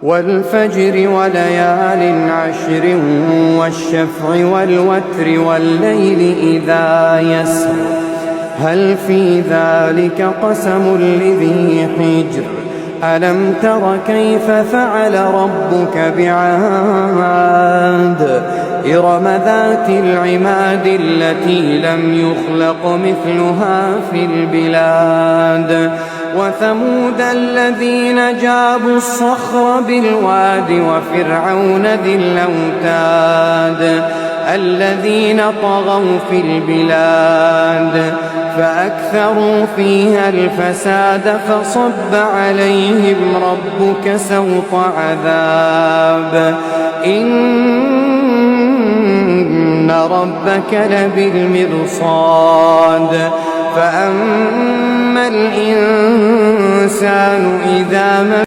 والفجر وليال عشر والشفع والوتر والليل إذا يسر هل في ذلك قسم لذي حجر ألم تر كيف فعل ربك بعاد إرم ذات العماد التي لم يخلق مثلها في البلاد وثمود الذين جابوا الصخر بالواد وفرعون ذي الأوتاد الذين طغوا في البلاد فأكثروا فيها الفساد فصب عليهم ربك سوط عذاب إن ربك لبالمرصاد فأما الإنسان إذا ما